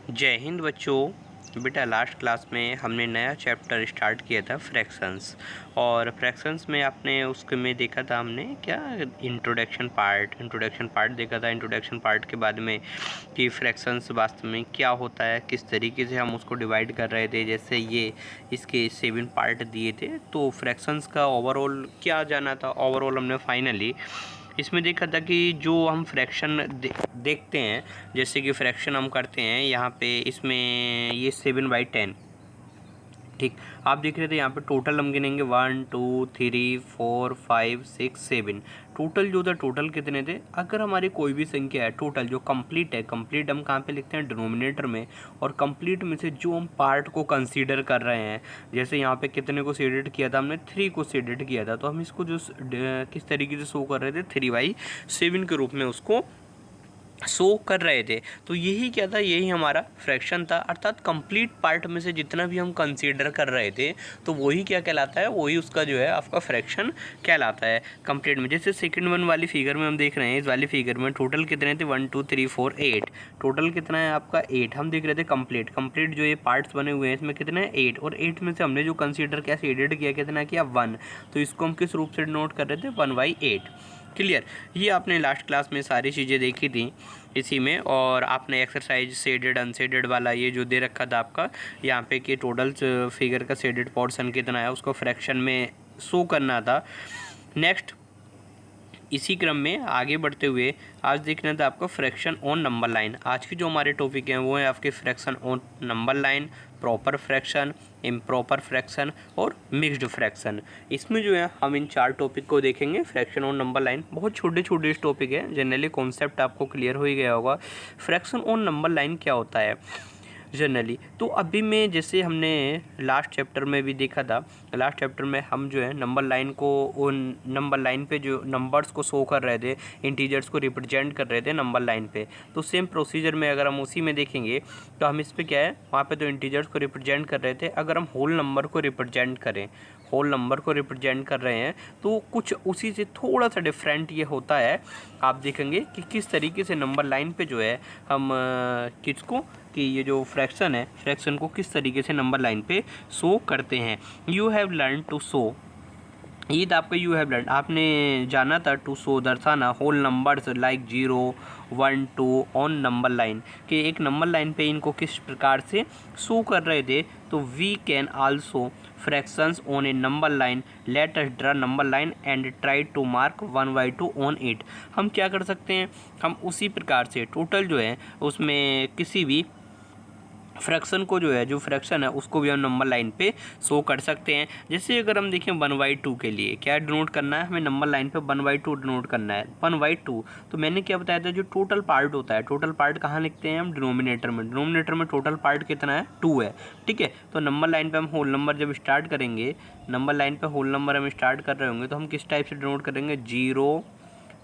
जय हिंद बच्चों। बेटा लास्ट क्लास में हमने नया चैप्टर स्टार्ट किया था फ्रैक्शंस। और फ्रैक्शंस में आपने उसके में देखा था हमने क्या इंट्रोडक्शन पार्ट देखा था। इंट्रोडक्शन पार्ट के बाद में कि फ्रैक्शंस वास्तव में क्या होता है, किस तरीके से हम उसको डिवाइड कर रहे थे। जैसे ये इसके 7 पार्ट दिए थे, तो फ्रैक्शंस का ओवरऑल क्या जाना था। ओवरऑल हमने फाइनली इसमें देखा था कि जो हम फ्रैक्शन देखते हैं, जैसे कि फ्रैक्शन हम करते हैं यहाँ पे, इसमें ये 7/10, ठीक। आप देख रहे थे यहाँ पे टोटल हम गिनेंगे 1 2 3 4 5 6 7। टोटल जो था, टोटल कितने थे। अगर हमारी कोई भी संख्या है टोटल जो कंप्लीट है, कंप्लीट हम कहाँ पे लिखते हैं, डिनोमिनेटर में। और कंप्लीट में से जो हम पार्ट को कंसीडर कर रहे हैं, जैसे यहाँ पे कितने को शेडेड किया था हमने, 3 को शेडेड किया था, तो हम इसको जो किस तरीके से शो कर रहे थे, 3/7 के रूप में उसको शो कर रहे थे। तो यही क्या था, यही हमारा फ्रैक्शन था। अर्थात कंप्लीट पार्ट में से जितना भी हम कंसीडर कर रहे थे, तो वही क्या कहलाता है, वही उसका जो है आपका फ्रैक्शन कहलाता है कंप्लीट में। जैसे सेकंड वन वाली फिगर में हम देख रहे हैं, इस वाली फिगर में टोटल कितने थे, 1 2 3 4 8। टोटल कितना है आपका 8। हम देख रहे थे कंप्लीट जो ये पार्ट्स बने हुए हैं, इसमें कितने हैं 8। और 8 में से हमने जो कंसीडर किया, शेडेड किया, कितना किया 1। तो इसको हम किस रूप से नोट कर रहे थे, 1/8। क्लियर। ये आपने लास्ट क्लास में सारी चीज़ें देखी थी इसी में। और आपने एक्सरसाइज शेडेड अनशेडेड वाला ये जो दे रखा था आपका यहाँ पे कि टोटल फिगर का शेडेड पोर्शन कितना है, उसको फ्रैक्शन में शो करना था। नेक्स्ट इसी क्रम में आगे बढ़ते हुए आज देखना था आपका फ्रैक्शन ऑन नंबर लाइन। आज की जो हमारे टॉपिक हैं वो है आपके fraction on number line, proper fraction, improper fraction और मिक्स्ड फ्रैक्शन। इसमें जो है हम इन 4 टॉपिक को देखेंगे। फ्रैक्शन ऑन नंबर लाइन बहुत छोटे छोटे टॉपिक है, जनरली कॉन्सेप्ट आपको क्लियर हो ही गया होगा। फ्रैक्शन ऑन नंबर लाइन क्या होता है जनरली, तो अभी में जैसे हमने लास्ट चैप्टर में भी देखा था, लास्ट चैप्टर में हम जो है नंबर लाइन को, उन नंबर लाइन पे जो नंबर्स को शो कर रहे थे, इंटीजर्स को रिप्रेजेंट कर रहे थे नंबर लाइन पे। तो सेम प्रोसीजर में अगर हम उसी में देखेंगे तो हम इस पर क्या है, वहाँ पे तो इंटीजर्स को रिप्रेजेंट कर रहे थे। अगर हम होल नंबर को रिप्रेजेंट करें, होल नंबर को रिप्रेजेंट कर रहे हैं, तो कुछ उसी से थोड़ा सा डिफरेंट ये होता है। आप देखेंगे कि किस तरीके से नंबर लाइन पे जो है हम किसको, कि ये जो फ्रैक्शन है, फ्रैक्शन को किस तरीके से नंबर लाइन पे शो करते हैं। You have learn to show, ये था आपका यू हैव लर्न, आपने जाना था टू शो, दर्शाना whole numbers like 0 1 2 on number line, कि एक नंबर लाइन पे इनको किस प्रकार से शो कर रहे थे। तो we can also fractions on a number line, let us draw number line and try to mark 1/2 on it. हम क्या कर सकते हैं, हम उसी प्रकार से टोटल जो है उसमें किसी भी फ्रैक्शन को जो है, जो फ्रैक्शन है उसको भी हम नंबर लाइन पे शो कर सकते हैं। जैसे अगर हम देखें 1/2 के लिए क्या डिनोट करना है, हमें नंबर लाइन पे 1/2 डिनोट करना है। 1/2 तो मैंने क्या बताया था, जो टोटल पार्ट होता है, टोटल पार्ट कहाँ लिखते हैं हम, डिनोमिनेटर में। डिनोमिनेटर में टोटल पार्ट कितना है, 2 है, ठीक है। तो नंबर लाइन पे हम होल नंबर जब स्टार्ट करेंगे, नंबर लाइन पे होल नंबर हम स्टार्ट कर रहे होंगे, तो हम किस टाइप से डिनोट करेंगे, 0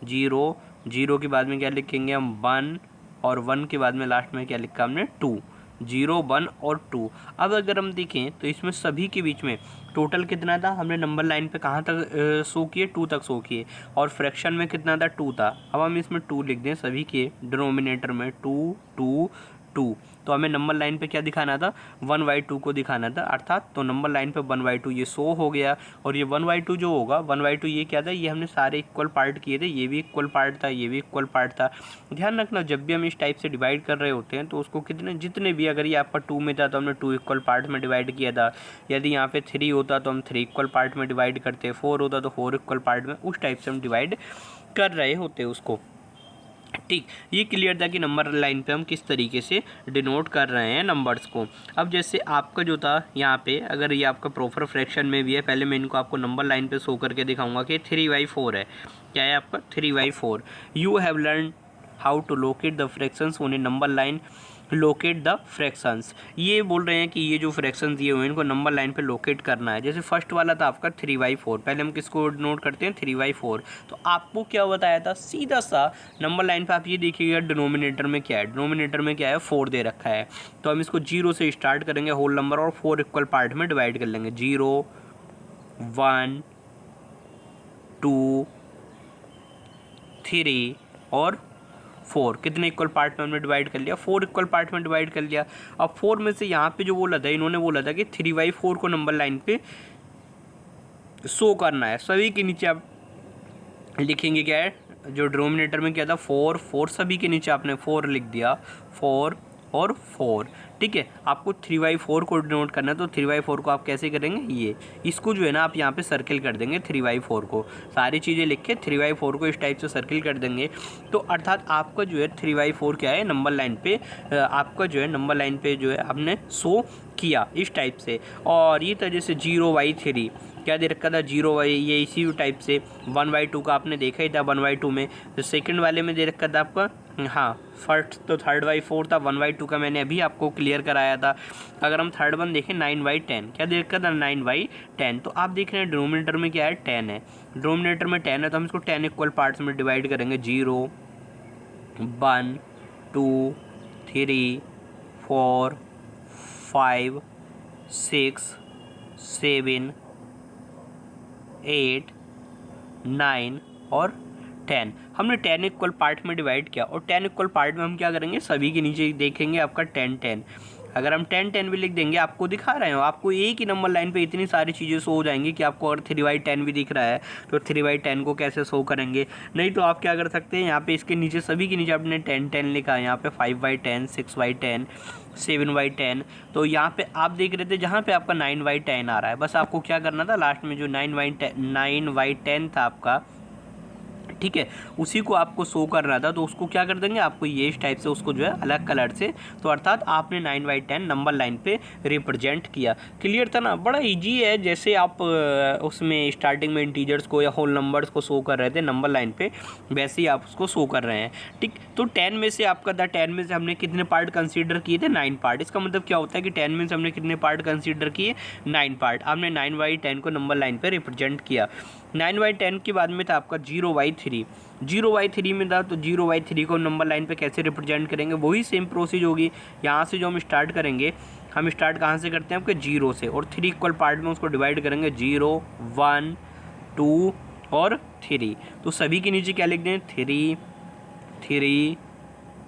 0 0 के बाद में क्या लिखेंगे हम 1, और 1 के बाद में लास्ट में क्या लिखा हमने 2, 0 1 और 2। अब अगर हम देखें तो इसमें सभी के बीच में टोटल कितना था, हमने नंबर लाइन पे कहाँ तक शो किए, 2 तक शो किए। और फ्रैक्शन में कितना था, 2 था। अब हम इसमें 2 लिख दें सभी के डिनोमिनेटर में, 2 2 2। तो हमें नंबर लाइन पे क्या दिखाना था, 1/2 को दिखाना था। अर्थात तो नंबर लाइन पे 1/2 ये शो हो गया। और ये 1/2 जो होगा, 1/2 ये क्या था, ये हमने सारे इक्वल पार्ट किए थे, ये भी इक्वल पार्ट था, ये भी इक्वल पार्ट था। ध्यान रखना, जब भी हम इस टाइप से डिवाइड कर रहे होते हैं तो उसको कितने, जितने भी, अगर ये आपका 2 में था तो हमने 2 इक्वल पार्ट में डिवाइड किया था। यदि यहाँ पे 3 होता तो हम 3 इक्वल पार्ट में डिवाइड करते, 4 होता तो 4 इक्वल पार्ट में, उस टाइप से हम डिवाइड कर रहे होते उसको, ठीक। ये क्लियर था कि नंबर लाइन पे हम किस तरीके से डिनोट कर रहे हैं नंबर्स को। अब जैसे आपका जो था यहाँ पे, अगर ये आपका प्रॉपर फ्रैक्शन में भी है, पहले मैं इनको आपको नंबर लाइन पे शो करके दिखाऊंगा कि 3/4 है। क्या है आपका 3/4। You have learn how to locate the fractions on a number line, locate the fractions. ये बोल रहे हैं कि ये जो फ्रैक्शंस दिए हुए हैं इनको नंबर लाइन पे लोकेट करना है। जैसे फर्स्ट वाला था आपका 3/4, पहले हम किसको नोट करते हैं, 3/4। तो आपको क्या बताया था, सीधा सा नंबर लाइन पे आप ये देखिएगा डिनोमिनेटर में क्या है, डिनोमिनेटर में क्या है, 4 दे रखा है। तो हम इसको 0 से स्टार्ट करेंगे होल नंबर, और 4 इक्वल पार्ट में डिवाइड कर लेंगे, 0 1 2 3 और 4, कितने इक्वल पार्ट में हमने डिवाइड कर लिया, 4 इक्वल पार्ट में डिवाइड कर लिया। अब 4 में से यहाँ पे जो बोला था, इन्होंने बोला था कि 3/4 को नंबर लाइन पे शो करना है। सभी के नीचे आप लिखेंगे क्या है, जो डिनोमिनेटर में क्या था 4, 4 सभी के नीचे आपने 4 लिख दिया, 4 और 4, ठीक है। आपको 3/4 को डिनोट करना है, तो 3/4 को आप कैसे करेंगे, ये इसको जो है ना आप यहाँ पे सर्किल कर देंगे 3/4 को, सारी चीज़ें लिख के 3/4 को इस टाइप से सर्किल कर देंगे। तो अर्थात आपका जो है 3/4 क्या है, नंबर लाइन पे आपका जो है नंबर लाइन पे जो है आपने शो किया इस टाइप से। और ये था जैसे 0/3 क्या दे रखा था, 0 ये इसी टाइप से 1/2 का आपने देखा ही था 1/2 में। तो सेकंड वाले में दे रखा था आपका, हाँ फर्स्ट तो 3/4 था, 1/2 का मैंने अभी आपको क्लियर कराया था। अगर हम थर्ड वन देखें 9/10 क्या दे रखा था, 9/10। तो आप देख रहे हैं डिनोमिनेटर में क्या है, 10 है, डिनोमिनेटर में 10 है, तो हम इसको 10 इक्वल पार्ट्स में डिवाइड करेंगे, 0 1 2 3 4 5 6 7 8 9 और 10। हमने 10 इक्वल पार्ट में डिवाइड किया, और 10 इक्वल पार्ट में हम क्या करेंगे, सभी के नीचे देखेंगे आपका 10 10। अगर हम 10 10 भी लिख देंगे, आपको दिखा रहे हो, आपको एक ही नंबर लाइन पे इतनी सारी चीज़ें शो हो जाएंगी कि आपको अगर 3/10 भी दिख रहा है तो 3/10 को कैसे शो करेंगे। नहीं तो आप क्या कर सकते हैं, यहाँ पे इसके नीचे सभी के नीचे आपने 10 10 लिखा है, यहाँ पे 5/10 6/10 7/10। तो यहाँ पे आप देख रहे थे जहाँ पे आपका 9/10 आ रहा है, बस आपको क्या करना था, लास्ट में जो 9/10 था आपका, ठीक है, उसी को आपको शो करना था। तो उसको क्या कर देंगे, आपको ये इस टाइप से उसको जो है अलग कलर से, तो अर्थात आपने 9/10 नंबर लाइन पे रिप्रेजेंट किया। क्लियर था ना, बड़ा इजी है। जैसे आप उसमें स्टार्टिंग में इंटीजर्स को या होल नंबर्स को शो कर रहे थे नंबर लाइन पे, वैसे ही आप उसको शो कर रहे हैं, ठीक। तो 10 में से आपका था, 10 में से हमने कितने पार्ट कंसीडर किए थे, 9 पार्ट। इसका मतलब क्या होता है कि 10 में से हमने कितने पार्ट कंसीडर किए, 9 पार्ट। आपने 9/10 को नंबर लाइन पे रिप्रेजेंट किया। 9/10 के बाद में था आपका 0/3, 0/3 में था, तो 0/3 को नंबर लाइन पे कैसे रिप्रेजेंट करेंगे, वही सेम प्रोसीज होगी। यहाँ से जो हम स्टार्ट करेंगे, हम स्टार्ट कहाँ से करते हैं, आपके 0 से, और 3 इक्वल पार्ट में उसको डिवाइड करेंगे, 0 1 2 और 3। तो सभी के नीचे क्या लिख दें, 3 3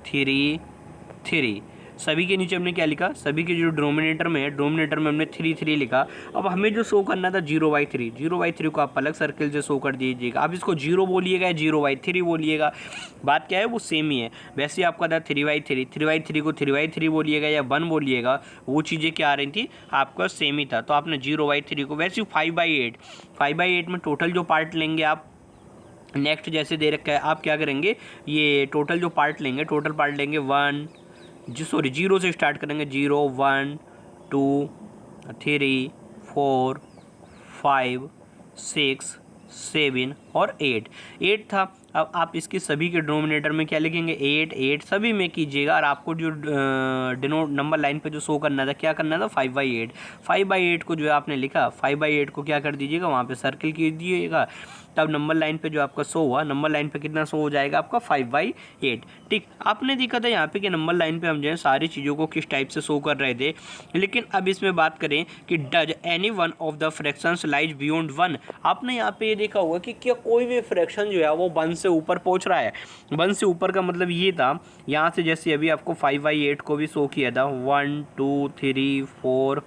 3 3। सभी के नीचे हमने क्या लिखा, सभी के जो डिनोमिनेटर में है, डिनोमिनेटर में हमने 3 3 लिखा। अब हमें जो शो करना था 0/3, 0/3 को आप अलग सर्किल से शो कर दीजिएगा। आप इसको 0 बोलिएगा या 0/3 बोलिएगा, बात क्या है वो सेम ही है। वैसे आपका था 3/3, 3/3 को 3/3 बोलिएगा या 1 बोलिएगा, वो चीज़ें क्या आ रही थी, आपका सेम ही था। तो आपने 0/3 को, वैसे 5/8, 5/8 में टोटल जो पार्ट लेंगे आप, नेक्स्ट जैसे दे रखा है, आप क्या करेंगे, ये टोटल जो पार्ट लेंगे, टोटल पार्ट लेंगे 0 से स्टार्ट करेंगे, 0 1 2 3 4 5 6 7 और 8 था। अब आप इसके सभी के डिनोमिनेटर में क्या लिखेंगे, 8 8 सभी में कीजिएगा। और आपको जो नंबर लाइन पे जो शो करना था, क्या करना था, 5/8, 5/8 को जो है आपने लिखा, 5/8 को क्या कर दीजिएगा, वहाँ पे सर्किल कीजिएगा। तब नंबर लाइन पे जो आपका शो हुआ, नंबर लाइन पे कितना शो हो जाएगा, आपका 5/8, ठीक। आपने देखा था यहाँ पे कि नंबर लाइन पे हम जो है सारी चीज़ों को किस टाइप से शो कर रहे थे। लेकिन अब इसमें बात करें कि does any one of the fractions lies beyond 1। आपने यहाँ पे ये देखा होगा कि क्या कोई भी फ्रैक्शन जो है वो 1 से ऊपर पहुँच रहा है। 1 से ऊपर का मतलब ये था, यहाँ से जैसे अभी आपको 5/8 को भी शो किया था, 1 2 3 4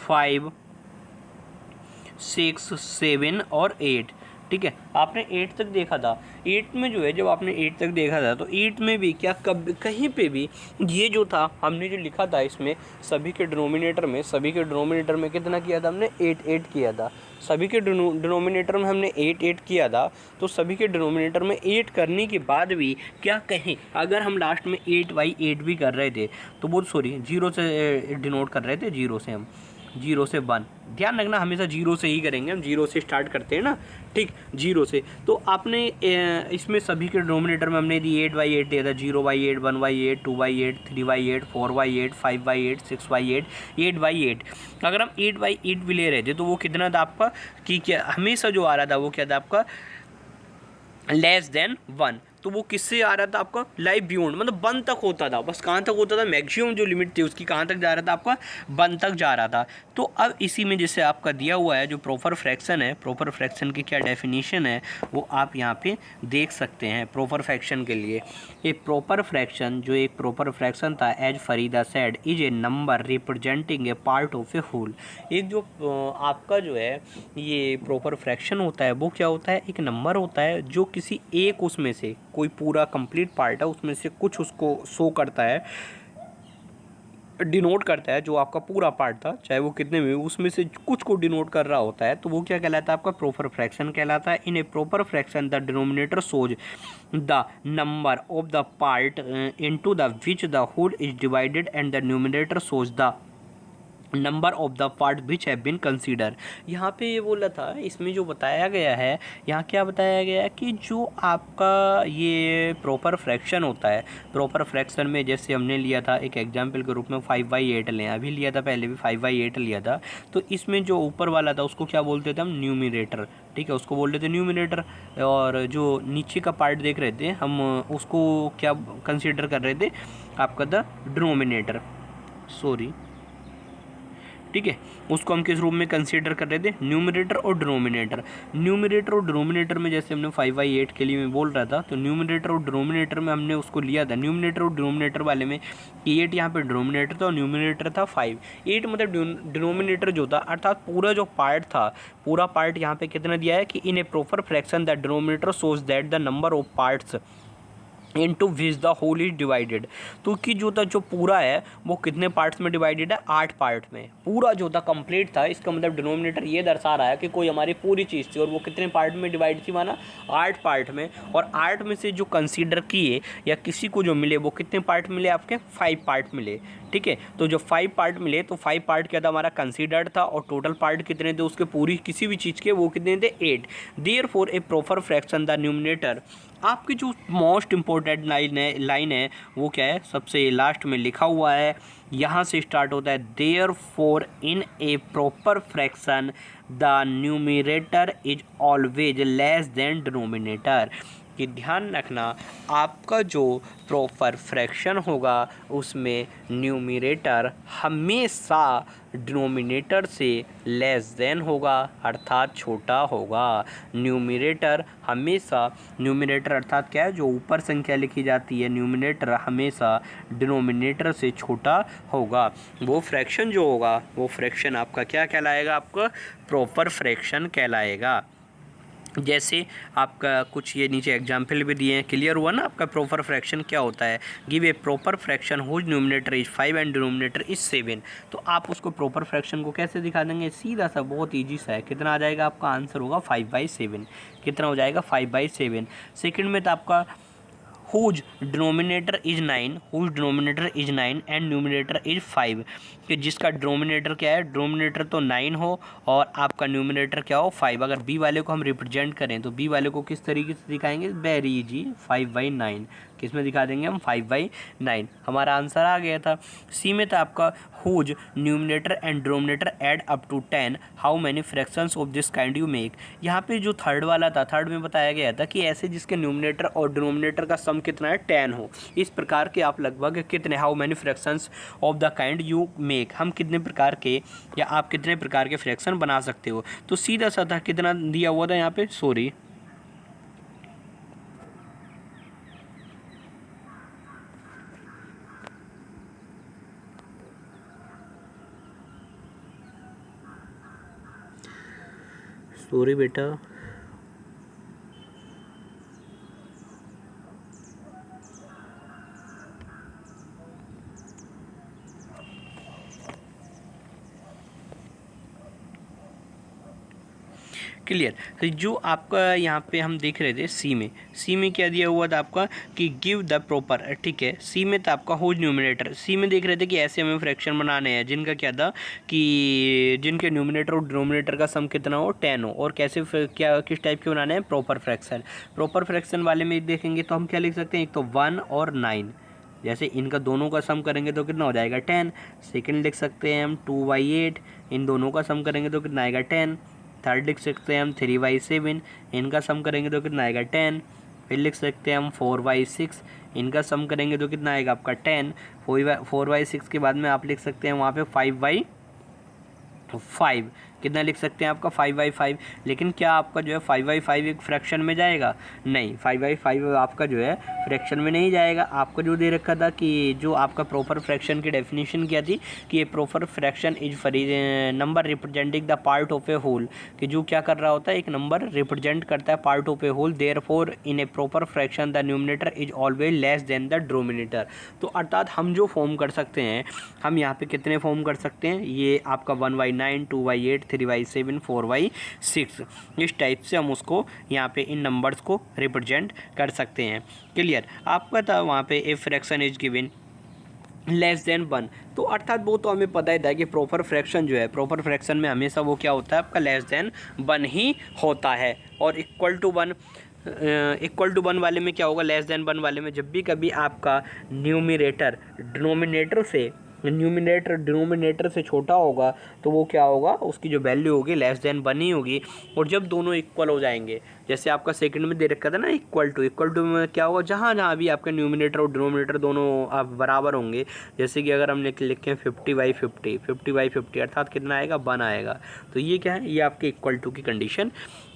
5 6 7 और 8, ठीक है। आपने 8 तक देखा था। 8 में जो है, जब आपने 8 तक देखा था, तो 8 में भी क्या कहीं पे भी ये जो था, हमने जो लिखा था इसमें सभी के डिनोमिनेटर में कितना किया था, हमने 8 8 किया था। सभी के डिनोमिनेटर में हमने 8 8 किया था। तो सभी के डिनोमिनेटर में 8 करने के बाद भी क्या कहें, अगर हम लास्ट में 8/8 भी कर रहे थे, तो वो 0 से डिनोट कर रहे थे, 0 से हम 0 से 1, ध्यान रखना हमेशा 0 से ही करेंगे, हम 0 से स्टार्ट करते हैं ना, ठीक, 0 से। तो आपने इसमें सभी के डिनोमिनेटर में हमने दी 8/8 दिया था, 0/8 1/8 2/8 3/8 4/8 5/8 6/8 8/8। अगर हम 8/8 भी ले रहे थे, तो वो कितना था आपका, कि क्या हमेशा जो आ रहा था वो क्या था आपका, लेस देन 1। तो वो किससे आ रहा था आपका, लाइफ बियॉन्ड, मतलब 1 तक होता था, बस कहाँ तक होता था, मैक्सिमम जो लिमिट थी उसकी कहाँ तक जा रहा था आपका, 1 तक जा रहा था। तो अब इसी में जैसे आपका दिया हुआ है जो प्रॉपर फ्रैक्शन है, प्रॉपर फ्रैक्शन की क्या डेफिनेशन है वो आप यहाँ पे देख सकते हैं। प्रॉपर फ्रैक्शन के लिए ये प्रॉपर फ्रैक्शन, जो एक प्रॉपर फ्रैक्शन था as Farida said is a number representing a part of a whole. एक जो आपका जो है ये प्रॉपर फ्रैक्शन होता है वो क्या होता है, एक नंबर होता है जो किसी एक उसमें से, कोई पूरा कंप्लीट पार्ट है उसमें से कुछ उसको शो करता है, डिनोट करता है, जो आपका पूरा पार्ट था चाहे वो कितने में, उसमें से कुछ को डिनोट कर रहा होता है, तो वो क्या कहलाता है, आपका प्रॉपर फ्रैक्शन कहलाता है। In a proper fraction the denominator shows the number of the part into the which the whole is divided and the numerator shows the number of the part which have been consider. यहाँ पे ये बोला था, इसमें जो बताया गया है, यहाँ क्या बताया गया है कि जो आपका ये प्रॉपर फ्रैक्शन होता है, प्रॉपर फ्रैक्शन में जैसे हमने लिया था एक एग्जांपल के रूप में 5/8 लें, अभी लिया था, पहले भी 5/8 लिया था, तो इसमें जो ऊपर वाला था उसको क्या बोलते थे हम, न्यूमिनेटर, ठीक है, उसको बोल रहे थे न्यूमिनेटर, और जो नीचे का पार्ट देख रहे थे हम उसको क्या कंसीडर कर रहे थे, आपका द डिनोमिनेटर, सॉरी, ठीक है, उसको हम किस रूप में कंसीडर कर रहे थे, न्यूमरेटर और डिनोमिनेटर। न्यूमरेटर और डिनोमिनेटर में जैसे हमने 5/8 के लिए मैं बोल रहा था, तो न्यूमरेटर और डिनोमिनेटर में हमने उसको लिया था, न्यूमरेटर और डिनोमिनेटर वाले में 8 यहाँ पे डिनोमिनेटर था और न्यूमरेटर था 5। 8 मतलब डिनोमिनेटर जो था, अर्थात पूरा जो पार्ट था, पूरा पार्ट यहाँ पे कितना दिया है कि in a proper fraction the denominator shows that the number of parts into which the whole is divided. तो कि जो था, जो पूरा है वो कितने पार्ट्स में डिवाइडेड है, 8 पार्ट में। पूरा जो था कंप्लीट था, इसका मतलब डिनोमिनेटर ये दर्शा रहा है कि कोई हमारी पूरी चीज़ थी और वो कितने पार्ट में डिवाइड थी, माना 8 पार्ट में, और 8 में से जो कंसीडर किए या किसी को जो मिले वो कितने पार्ट मिले, आपके 5 पार्ट मिले, ठीक है। तो जो 5 पार्ट मिले, तो 5 पार्ट क्या था, हमारा कंसीडर्ड था, और टोटल पार्ट कितने थे उसके, पूरी किसी भी चीज़ के, वो कितने थे, 8। Therefore A proper fraction the numerator, आपकी जो मोस्ट इम्पोर्टेंट लाइन है वो क्या है, सबसे लास्ट में लिखा हुआ है, यहाँ से स्टार्ट होता है, therefore in a proper fraction the numerator is always less than denominator. कि ध्यान रखना, आपका जो प्रॉपर फ्रैक्शन होगा उसमें न्यूमरेटर हमेशा डिनोमिनेटर से लेस देन होगा, अर्थात छोटा होगा। न्यूमरेटर हमेशा, न्यूमरेटर अर्थात क्या है, जो ऊपर संख्या लिखी जाती है, न्यूमरेटर हमेशा डिनोमिनेटर से छोटा होगा। वो फ्रैक्शन जो होगा, वो फ्रैक्शन आपका क्या कहलाएगा, आपका प्रॉपर फ्रैक्शन कहलाएगा। जैसे आपका कुछ ये नीचे एग्जाम्पल भी दिए हैं, क्लियर हुआ ना आपका प्रॉपर फ्रैक्शन क्या होता है। Give a proper fraction whose numerator is 5 and denominator is 7। तो आप उसको प्रॉपर फ्रैक्शन को कैसे दिखा देंगे, सीधा सा, बहुत ईजी सा है। कितना आ जाएगा, आपका आंसर होगा 5/7। कितना हो जाएगा, 5/7। सेकेंड में तो आपका whose denominator is 9, whose denominator is 9 and numerator is 5, कि जिसका डिनोमिनेटर क्या है, डिनोमिनेटर तो 9 हो और आपका न्यूमिनेटर क्या हो, 5। अगर बी वाले को हम रिप्रेजेंट करें तो बी वाले को किस तरीके से दिखाएंगे, वेरी इजी, 5/9। किस में दिखा देंगे हम, 5/9। हमारा आंसर आ गया था। सी में था आपका whose numerator and denominator add up to 10, how many fractions of this kind you make. यहाँ पे जो थर्ड वाला था, थर्ड में बताया गया था कि ऐसे जिसके न्यूमिनेटर और डिनोमिनेटर का सम कितना है, 10 हो, इस प्रकार के आप लगभग कितने, how many fractions of the kind you make, हम कितने प्रकार के या आप कितने प्रकार के फ्रैक्शन बना सकते हो। तो सीधा सा था, कितना दिया हुआ था यहाँ पे, सॉरी, सॉरी बेटा, क्लियर। तो जो आपका यहाँ पे हम देख रहे थे सी में क्या दिया हुआ था आपका कि गिव द प्रॉपर, ठीक है। सी में था आपका होज न्यूमिनेटर, सी में देख रहे थे कि ऐसे हमें फ्रैक्शन बनाने हैं जिनका क्या था कि जिनके न्यूमिनेटर और डिनोमिनेटर का सम कितना हो, 10 हो, और कैसे क्या किस टाइप के बनाने हैं, प्रॉपर फ्रैक्शन। प्रॉपर फ्रैक्शन वाले में देखेंगे तो हम क्या लिख सकते हैं, एक तो 1 और 9, जैसे इनका दोनों का सम करेंगे तो कितना हो जाएगा, 10। सेकंड लिख सकते हैं हम 2/8, इन दोनों का सम करेंगे तो कितना आएगा, 10। थर्ड लिख सकते हैं हम 3/7, इनका सम करेंगे तो कितना आएगा, 10। फिर लिख सकते हैं हम 4/6, इनका सम करेंगे तो कितना आएगा आपका 10। 4/6 के बाद में आप लिख सकते हैं वहाँ पे 5/5, कितना लिख सकते हैं आपका 5/5। लेकिन क्या आपका जो है 5/5 एक फ्रैक्शन में जाएगा? नहीं, 5/5 आपका जो है फ्रैक्शन में नहीं जाएगा। आपको जो दे रखा था कि जो आपका प्रॉपर फ्रैक्शन की डेफिनेशन क्या थी कि ये proper fraction is number representing the part of a whole, कि जो क्या कर रहा होता है, एक नंबर रिप्रेजेंट करता है part of a whole. Therefore in a proper fraction the numerator is always less than the denominator. तो अर्थात हम जो फॉर्म कर सकते हैं, हम यहाँ पे कितने फॉर्म कर सकते हैं, ये आपका 1/9, 2/8, 3/7, 4/6, इस टाइप से हम उसको यहाँ पे इन नंबर्स को रिप्रेजेंट कर सकते हैं। क्लियर? आपका था वहाँ पे a fraction is given less than 1, तो अर्थात वो तो हमें पता ही था कि प्रॉपर फ्रैक्शन जो है, प्रॉपर फ्रैक्शन में हमेशा वो क्या होता है आपका लेस देन 1 ही होता है। और इक्वल टू 1 वाले में क्या होगा, लेस देन 1 वाले में जब भी कभी आपका न्यूमिनेटर डिनोमिनेटर से छोटा होगा तो वो क्या होगा, उसकी जो वैल्यू होगी लेस देन 1 ही होगी। और जब दोनों इक्वल हो जाएंगे, जैसे आपका सेकंड में दे रखा था ना इक्वल टू में क्या होगा, जहाँ जहाँ भी आपके न्यूमिनेटर और डिनोमिनेटर दोनों आप बराबर होंगे, जैसे कि अगर हम लिखें 50/50 अर्थात कितना आएगा, 1 आएगा। तो ये क्या है, ये आपके इक्वल टू की कंडीशन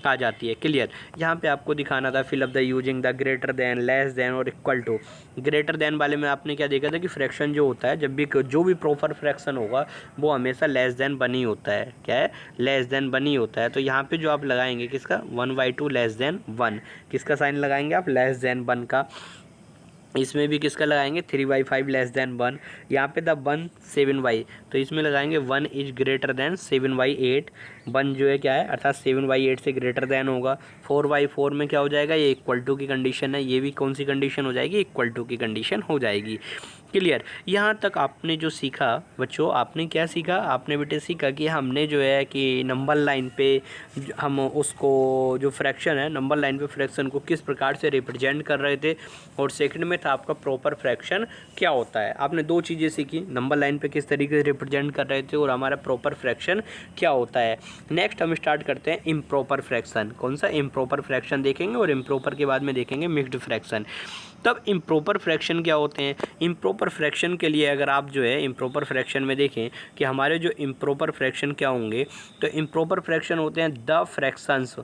आ जाती है। क्लियर? यहाँ पे आपको दिखाना था fill up the using the greater than, less than और इक्वल टू। ग्रेटर देन वाले में आपने क्या देखा था कि फ्रैक्शन जो होता है, जब भी जो भी प्रॉपर फ्रैक्शन होगा वो हमेशा लेस देन 1 ही होता है। क्या है? लेस देन 1 ही होता है। तो यहाँ पे जो आप लगाएंगे किसका, 1/2 लेस देन 1, किसका साइन लगाएंगे आप, लेस देन 1 का। इसमें भी किसका लगाएंगे, 3/5 लेस देन 1। यहाँ पे द 1 7/, तो इसमें लगाएंगे 1 इज ग्रेटर देन 7/8। 1 जो है क्या है, अर्थात 7/8 से ग्रेटर देन होगा। 4/4 में क्या हो जाएगा, ये इक्वल टू की कंडीशन है, ये भी कौन सी कंडीशन हो जाएगी, इक्वल टू की कंडीशन हो जाएगी। क्लियर? यहाँ तक आपने जो सीखा बच्चों, आपने क्या सीखा, आपने बेटे सीखा कि हमने जो है कि नंबर लाइन पे हम उसको जो फ्रैक्शन है, नंबर लाइन पे फ्रैक्शन को किस प्रकार से रिप्रेजेंट कर रहे थे। और सेकंड में था आपका प्रॉपर फ्रैक्शन क्या होता है। आपने 2 चीज़ें सीखी, नंबर लाइन पे किस तरीके से रिप्रेजेंट कर रहे थे और हमारा प्रॉपर फ्रैक्शन क्या होता है। नेक्स्ट हम स्टार्ट करते हैं इम्प्रॉपर फ्रैक्शन। कौन सा, इम्प्रॉपर फ्रैक्शन देखेंगे, और इम्प्रॉपर के बाद में देखेंगे मिक्स्ड फ्रैक्शन। तब इम्प्रॉपर फ्रैक्शन क्या होते हैं। इम्प्रॉपर फ्रैक्शन के लिए अगर आप जो है इम्प्रॉपर फ्रैक्शन में देखें कि हमारे जो इम्प्रॉपर फ्रैक्शन क्या होंगे, तो इम्प्रॉपर फ्रैक्शन होते हैं the fractions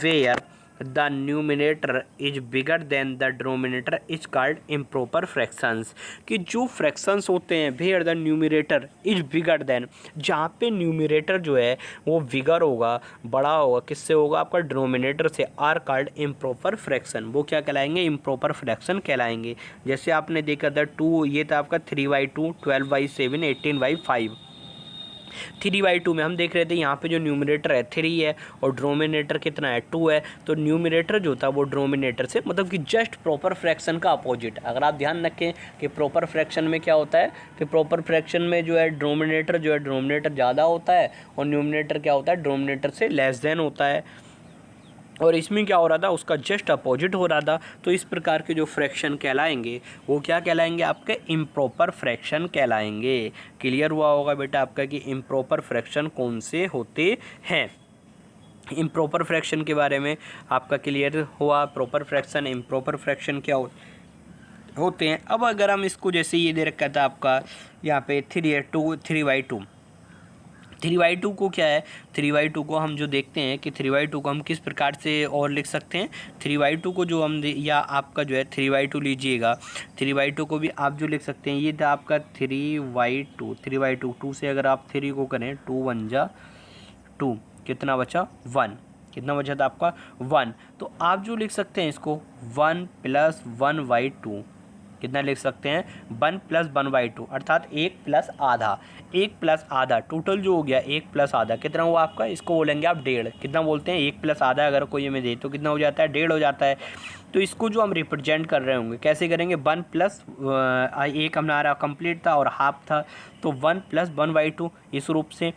where the numerator is bigger than the denominator is called improper fractions. कि जो फ्रैक्शंस होते हैं where the numerator is bigger than, जहाँ पे न्यूमिनेटर जो है वो बिगर होगा, बड़ा होगा, किससे होगा, आपका डिनोमिनेटर से, आर कॉल्ड इम्प्रॉपर फ्रैक्शन। वो क्या कहलाएंगे, इम्प्रॉपर फ्रैक्शन कहलाएंगे। जैसे आपने देखा था 2, ये था आपका 3/2, 12/7, 18/5। 3/2 में हम देख रहे थे यहाँ पे जो न्यूमिनेटर है 3 है और डिनोमिनेटर कितना है 2 है। तो न्यूमिनेटर जो था वो डिनोमिनेटर से, मतलब कि जस्ट प्रॉपर फ्रैक्शन का अपोजिट। अगर आप ध्यान रखें कि प्रॉपर फ्रैक्शन में क्या होता है कि प्रॉपर फ्रैक्शन में जो है डिनोमिनेटर ज़्यादा होता है और न्यूमिनेटर क्या होता है, डिनोमिनेटर से लेस देन होता है। और इसमें क्या हो रहा था, उसका जस्ट अपोजिट हो रहा था। तो इस प्रकार के जो फ्रैक्शन कहलाएंगे वो क्या कहलाएंगे, आपके इम्प्रॉपर फ्रैक्शन कहलाएंगे। क्लियर हुआ होगा बेटा आपका कि इम्प्रॉपर फ्रैक्शन कौन से होते हैं। इम्प्रॉपर फ्रैक्शन के बारे में आपका क्लियर हुआ, प्रॉपर फ्रैक्शन, इम्प्रॉपर फ्रैक्शन क्या होते हैं। अब अगर हम इसको, जैसे ये दे रखा था आपका यहाँ पे 3/2 को क्या है, 3/2 को हम जो देखते हैं कि 3/2 को हम किस प्रकार से और लिख सकते हैं। 3/2 को जो हम या आपका जो है 3/2 लीजिएगा, 3/2 को भी आप जो लिख सकते हैं, ये था आपका 3/2 2 से अगर आप 3 को करें, 2 1 जा 2, कितना बचा 1, कितना बचा था आपका 1। तो आप जो लिख सकते हैं इसको 1 + 1/2, कितना लिख सकते हैं 1 + 1/2 अर्थात 1 + आधा, 1 + आधा टोटल जो हो गया 1 + आधा कितना हुआ आपका, इसको बोलेंगे आप 1.5। कितना बोलते हैं 1 + आधा, अगर कोई हमें दे तो कितना हो जाता है 1.5 हो जाता है। तो इसको जो हम रिप्रेजेंट कर रहे होंगे कैसे करेंगे, 1 + 1 हमारा कंप्लीट था और हाफ था, तो 1 + 1/2 इस रूप से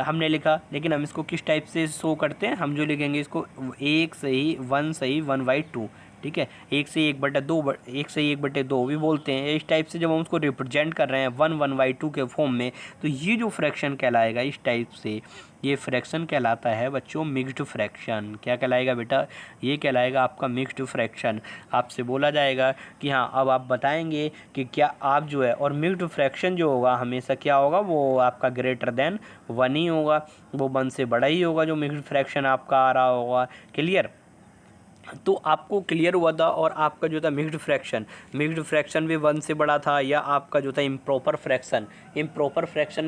हमने लिखा। लेकिन हम इसको किस टाइप से शो करते हैं, हम जो लिखेंगे इसको 1 सही 1 सही 1/2, ठीक है। 1/2 भी बोलते हैं। इस टाइप से जब हम उसको रिप्रेजेंट कर रहे हैं 1/2 के फॉर्म में, तो ये जो फ्रैक्शन कहलाएगा इस टाइप से, ये फ्रैक्शन कहलाता है बच्चों मिक्स्ड फ्रैक्शन। क्या कहलाएगा बेटा? ये कहलाएगा आपका मिक्स्ड फ्रैक्शन। आपसे बोला जाएगा कि हाँ अब आप बताएंगे कि क्या आप जो है, और मिक्स्ड फ्रैक्शन जो होगा हमेशा क्या होगा, वो आपका ग्रेटर देन 1 ही होगा, वो 1 से बड़ा ही होगा जो मिक्स्ड फ्रैक्शन आपका आ रहा होगा। क्लियर? तो आपको क्लियर हुआ था। और आपका जो था मिक्स्ड फ्रैक्शन भी 1 से बड़ा था, या आपका जो था इम्प्रॉपर फ्रैक्शन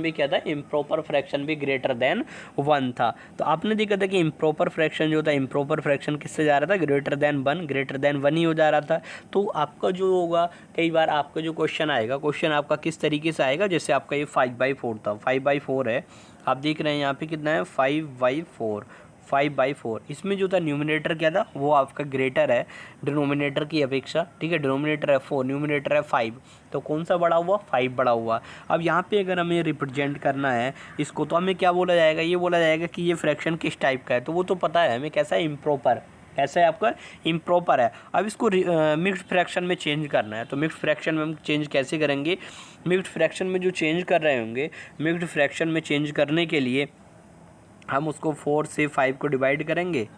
भी क्या था, इम्प्रॉपर फ्रैक्शन भी ग्रेटर देन 1 था। तो आपने देखा था कि इम्प्रॉपर फ्रैक्शन जो था, इम्प्रॉपर फ्रैक्शन किससे जा रहा था, ग्रेटर देन 1 ही हो जा रहा था। तो आपका जो होगा, कई बार आपका जो क्वेश्चन आएगा, क्वेश्चन आपका किस तरीके से आएगा, जैसे आपका ये 5/4 था, 5/4 है, आप देख रहे हैं यहाँ पे कितना है 5/4। इसमें जो था न्यूमिनेटर क्या था, वो आपका ग्रेटर है डिनोमिनेटर की अपेक्षा, ठीक है। डिनोमिनेटर है 4, न्यूमिनेटर है 5, तो कौन सा बड़ा हुआ, 5 बड़ा हुआ। अब यहाँ पे अगर हमें रिप्रेजेंट करना है इसको, तो हमें क्या बोला जाएगा, ये बोला जाएगा कि ये फ्रैक्शन किस टाइप का है, तो वो तो पता है हमें कैसा है, इम्प्रॉपर। ऐसा है आपका इम्प्रॉपर है। अब इसको मिक्स्ड फ्रैक्शन में चेंज करना है, तो मिक्स्ड फ्रैक्शन में हम चेंज कैसे करेंगे, मिक्स्ड फ्रैक्शन में जो चेंज कर रहे होंगे, मिक्स्ड फ्रैक्शन में चेंज करने के लिए हम उसको 4 से 5 को डिवाइड करेंगे,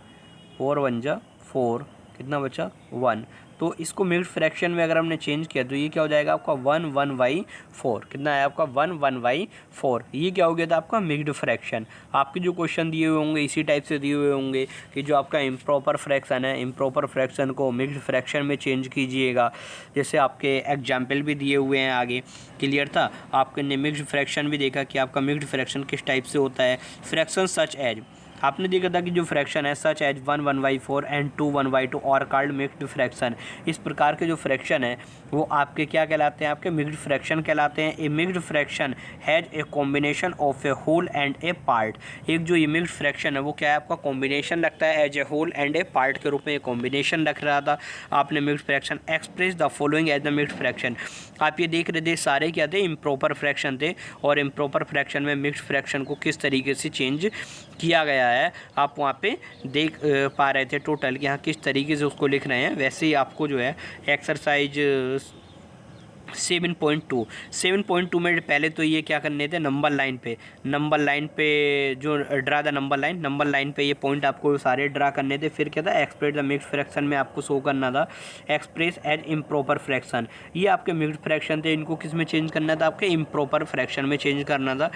4 1 जा 4, कितना बचा 1। तो इसको मिक्स्ड फ्रैक्शन में अगर हमने चेंज किया तो ये क्या हो जाएगा आपका 1/4। कितना है आपका 1/4। ये क्या हो गया था आपका मिक्स्ड फ्रैक्शन। आपके जो क्वेश्चन दिए हुए होंगे इसी टाइप से दिए हुए होंगे कि जो आपका इम्प्रॉपर फ्रैक्शन है, इम्प्रॉपर फ्रैक्शन को मिक्स्ड फ्रैक्शन में चेंज कीजिएगा। जैसे आपके एग्जाम्पल भी दिए हुए हैं आगे, क्लियर था। आपने मिक्स्ड फ्रैक्शन भी देखा कि आपका मिक्स्ड फ्रैक्शन किस टाइप से होता है। फ्रैक्शन सच एज, आपने देखा था कि जो फ्रैक्शन है सच एज 1/4 एंड 2/2 और कॉल्ड मिक्स्ड फ्रैक्शन। इस प्रकार के जो फ्रैक्शन है वो आपके क्या कहलाते हैं, आपके मिक्स्ड फ्रैक्शन कहलाते हैं। A mixed fraction has a combination of a whole and a part. एक जो ये मिक्स्ड फ्रैक्शन है वो क्या है आपका कॉम्बिनेशन रखता है, as a whole and a part के रूप में कॉम्बिनेशन रख रहा था। आपने mixed fraction express the following as the mixed fraction. आप ये देख रहे थे सारे क्या थे, इम्प्रॉपर फ्रैक्शन थे। और इम्प्रॉपर फ्रैक्शन में मिक्स्ड फ्रैक्शन को किस तरीके से चेंज किया गया है आप वहाँ पे देख पा रहे थे टोटल, कि यहाँ किस तरीके से उसको लिख रहे हैं। वैसे ही आपको जो है एक्सरसाइज 7.2 में पहले तो ये क्या करने थे, नंबर लाइन पे जो ड्रा द नंबर लाइन पे ये पॉइंट आपको सारे ड्रा करने थे। फिर क्या था, एक्सप्रेस द मिक्स्ड फ्रैक्शन में आपको शो करना था एक्सप्रेस एज इम्प्रॉपर फ्रैक्शन। ये आपके मिक्स्ड फ्रैक्शन थे, इनको किस में चेंज करना था, आपके इम्प्रॉपर फ्रैक्शन में चेंज करना था।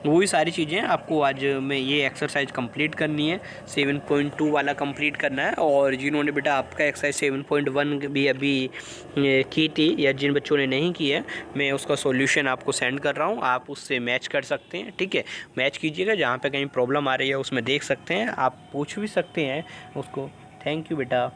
वही सारी चीज़ें आपको आज में ये एक्सरसाइज कंप्लीट करनी है, 7.2 वाला कंप्लीट करना है। और जिन्होंने बेटा आपका एक्सरसाइज 7.1 भी अभी की थी, या जिन बच्चों ने नहीं की है, मैं उसका सॉल्यूशन आपको सेंड कर रहा हूँ, आप उससे मैच कर सकते हैं, ठीक है। मैच कीजिएगा, जहाँ पे कहीं प्रॉब्लम आ रही है उसमें देख सकते हैं, आप पूछ भी सकते हैं उसको। थैंक यू बेटा।